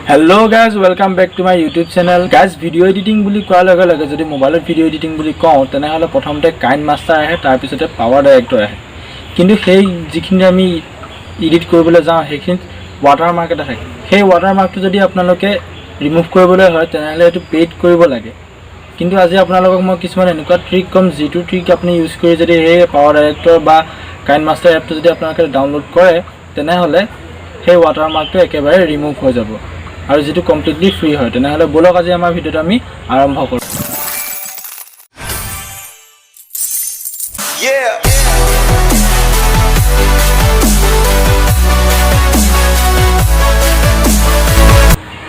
Hello guys, welcome back to my YouTube channel. Guys, video editing বুলি কোৱাৰ লগে লগে যদি মোবাইলত ভিডিও এডিটিং বুলি কওঁ তেনেহলে প্ৰথমতে কাইনমাষ্টাৰ আহে তাৰ পিছতে পাৱাৰ ডাইৰেক্টৰ আহে কিন্তু সেই যিখিনি আমি এডিট কৰিবলৈ যাওঁ সেইখিনি ওয়াটাৰমাৰ্ক এটা থাকে সেই ওয়াটাৰমাৰ্কটো যদি আপোনালোকে ৰিমুভ কৰিবলৈ হয় তেনেহলে এটো পেইড কৰিব লাগে কিন্তু আজি আপোনালোকক মই কিছুমান এনেকুৱা ট্ৰিক কম যিটো ট্ৰিক আপুনি ইউজ কৰি যদি এই পাৱাৰ ডাইৰেক্টৰ বা কাইনমাষ্টাৰ এপটো যদি আপোনালোকে ডাউনলোড কৰে তেনেহলে সেই ওয়াটাৰমাৰ্কটো একেবাৰে ৰিমুভ হৈ যাব আৰু যেটো কমপ্লিটলি ফ্ৰী হয় তেনেহলে বলক আজি আমাৰ ভিডিওটো আমি আৰম্ভ কৰো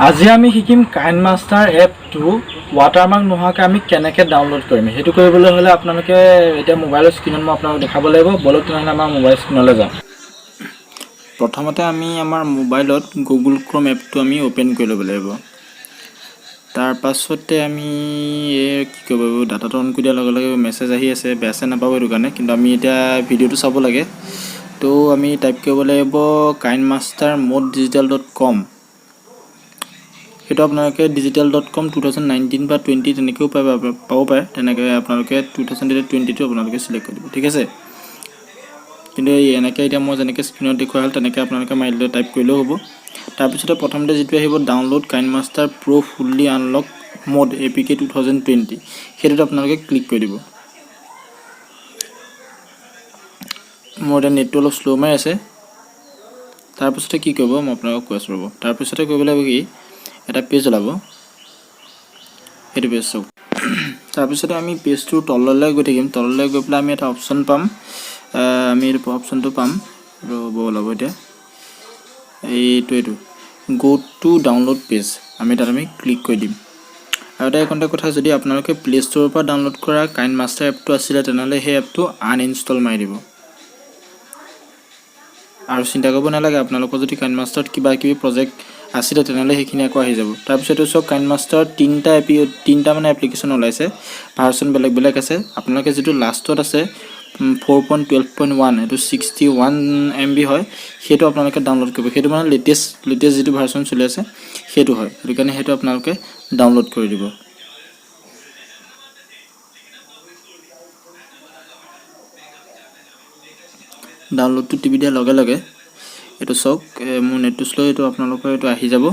আজি আমি শিকিম কাইনমাষ্টাৰ এপটো ওয়াটাৰমাৰ্ক নোহোৱাকৈ আমি কেনেকৈ ডাউনলোড কৰিম হেতু কৰিবলৈ হলে আপোনালোকে এটা মোবাইলৰ স্ক্ৰিনত মই আপোনালোকক দেখাব লাগিব বলক তেনেহলে আমাৰ মোবাইল স্ক্ৰিনলৈ যাওঁ প্ৰথমতে আমি আমাৰ মোবাইলত গুগল ক্ৰোম এপটো আমি ওপেন কৰি ল'ব লাগিব তাৰ পাছতে আমি কি কৰিব ডাটাটো অন কৰি দিয়াৰ লগে লগে মেছেজ আহি আছে বেছে নাপাব এটো কাৰণে কিন্তু আমি এটা ভিডিওটো চাব লাগে তো আমি টাইপ কৰিব লাগিব kinemastermodedigital.com হেতু আপোনালোকে digital.com 2019 বা 20 তেনেকেও পাব পাৰে তেনেকৈ আপোনালোকে 2020 টো আপোনালোকে সিলেক্ট কৰিব ঠিক আছে কিন্তু এনেকৈ এটা মই যেনেকৈ স্ক্ৰিনত দেখুৱাল তেনেকৈ আপোনালোকে মাইললৈ টাইপ কৰিলেও হ'ব তাৰ পিছতে প্ৰথমতে যেটো আহিব download KineMaster pro fully unlock mode APK 2020 হেতুত আপোনালোকে ক্লিক কৰি দিব মোৰ নেটটো অলপ স্লো মাই আছে তাৰ পিছতে কি কৰিব মই আপোনালোকক কৈ আছো ৰব তাৰ পিছতে কৰিব লাগিব কি এটা পেজ ওলাব হেতু পেজ চাওক তাৰ পিছতে আমি পেজটো তললৈ গৈ থাকিম তললৈ গৈ পেলাই আমি এটা অপচন পাম আমি এই অপচনটো পাম ৰব ওলাব এতিয়া এইটো গো টু ডাউনলোড পেজ আমি তাত আমি ক্লিক কৰি দিম আৰু এটা কন্টেক্ট কথা যদি আপোনালোকে প্লে ষ্টৰৰ পৰা ডাউনলোড কৰা কাইনমাষ্টাৰ এপটো আছিল তেনেহলে সেই এপটো আনইনষ্টল মাৰি দিব আৰু চিন্তা কৰিব নালাগে আপোনালোকৰ যদি কাইনমাষ্টাৰত কিবা কিবি প্ৰজেক্ট আছিল তেনেহলে সেইখিনি আকৌ আহি যাব তাৰ পিছতে সব কাইনমাষ্টাৰ তিনটা মানে এপ্লিকেশন ওলাইছে ভাৰ্সন বেলেগ আছে আপোনালোকে যেটো লাষ্টত আছে 4.12.1 এটো 61 MB হয় হেতু আপোনালোকে ডাউনলোড কৰিব হেতু মানে লেটেস্ট যেটো ভাৰ্সন চলি আছে হেতু হয় হেতু কাৰণে হেতু আপোনালোকে ডাউনলোড কৰি দিব ডাউনলোড টু টিভি দিয়া লগে লগে এটো সক মোৰ নেটটো স্লো এটো আপোনালোকৰ এটো আহি যাব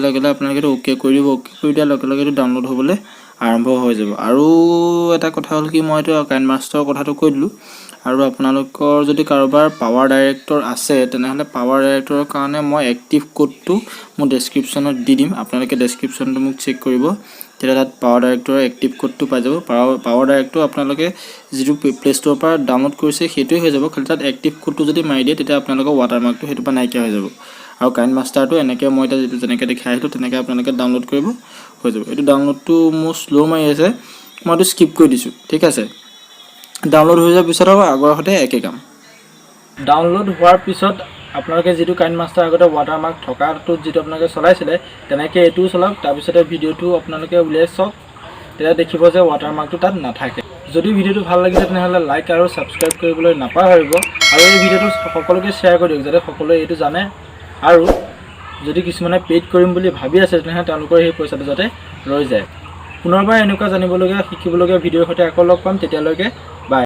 লগে লগে আপোনালোকে ওকে কৰি দিব ওকে কৰি দিয়া লগে লগে এটো ডাউনলোড হ'বলৈ আৰম্ভ হৈ যাব আৰু এটা কথা হল কি মই এটো কাইনমাষ্টাৰৰ কথাটো কৈ দিলো আৰু আপোনালোকৰ যদি কাৰোবাৰ পাৱাৰ ডাইৰেক্টৰ আছে তেনেহলে পাৱাৰ ডাইৰেক্টৰৰ কাৰণে মই এক্টিভ কোডটো মোৰ ডেসক্ৰিপচনত দি দিম আপোনালোকে ডেসক্ৰিপচনটো মোক চেক কৰিব তেতিয়া তাত পাৱাৰ ডাইৰেক্টৰৰ এক্টিভ কোডটো পাই যাব পাৱাৰ ডাইৰেক্টৰ আপোনালোকে যেটো প্লে ষ্টৰৰ পৰা ডাউনলোড কৰিছে হেতুই হৈ যাব খালি তাত এক্টিভ কোডটো যদি মাৰি দিয়ে তেতিয়া আপোনালোকৰ ওয়াটাৰমাৰ্কটো হেতু পা নাইকিয়া হৈ যাব আৰু কাইনমাষ্টাৰটো এনেকৈ মই এটা যেটো যেনেকৈ দেখাই আহিলো তেনেকৈ আপোনালোকে ডাউনলোড কৰিব হৈ যাব এটো ডাউনলোডটো মোৰ স্লো মাৰি আছে মই এটো স্কিপ কৰি দিছো ঠিক আছে ডাউনলোড হৈ যোৱাৰ পিছত আগৰ হতে একে কাম ডাউনলোড হোৱাৰ পিছত আপোনালোকে যেটো কাইনমাষ্টাৰ আগতে ওয়াটাৰমাৰ্ক থকাটো যেটো আপোনালোকে চলাইছিলে তেনেকৈ এটো চলাওক তাৰ পিছতে ভিডিওটো আপোনালোকে উলিয়াই চাওক তেতিয়া দেখিব যে ওয়াটাৰমাৰ্কটো তাত নাথাকে যদি ভিডিওটো ভাল লাগিছে তেনেহলে লাইক আৰু সাবস্ক্ৰাইব কৰিবলৈ নাপাহৰিব আৰু এই ভিডিওটো সকলোকে শেয়াৰ কৰি দিয়ক যাতে সকলোৱে এটো জানে আৰু যদি কিছুমানে পেইড কৰিম বুলি ভাবি আছে তেনেহলে তেওঁলোকৰ এই পইচাটো যাতে ৰৈ যায় পুনৰবাৰ এনেকুৱা জানিবলগীয়া শিকিবলগীয়া ভিডিওৰ সৈতে আকৌ লগ পাম তেতিয়ালৈকে বাই